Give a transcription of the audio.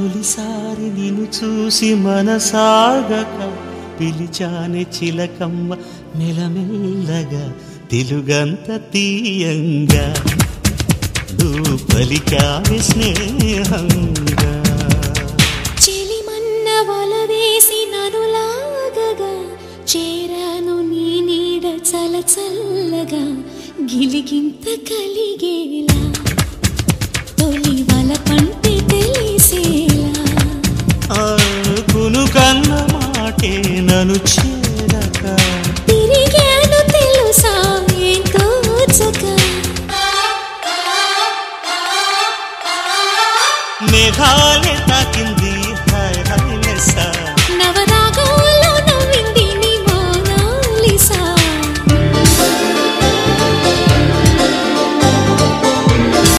తొలిసారి నిన్ను చూసి మనసాగక పిలిచానే చిలకమ్మ మెలమెల్లగా తెలుగంత తీయంగా నువ్వు పలికావే స్నేహంగా చెలిమన్న వల వేసి నన్ను లాగగా చేరాను నీ నీడ చలచల్లగా గిలిగింత కలిగేలా తొలి వల పంటి తెలిసేలా కునుకన్న మాటే నన్ను చేరక తిరిగాను తెలుసా ఎంతో చక మేఘాలే తాకింది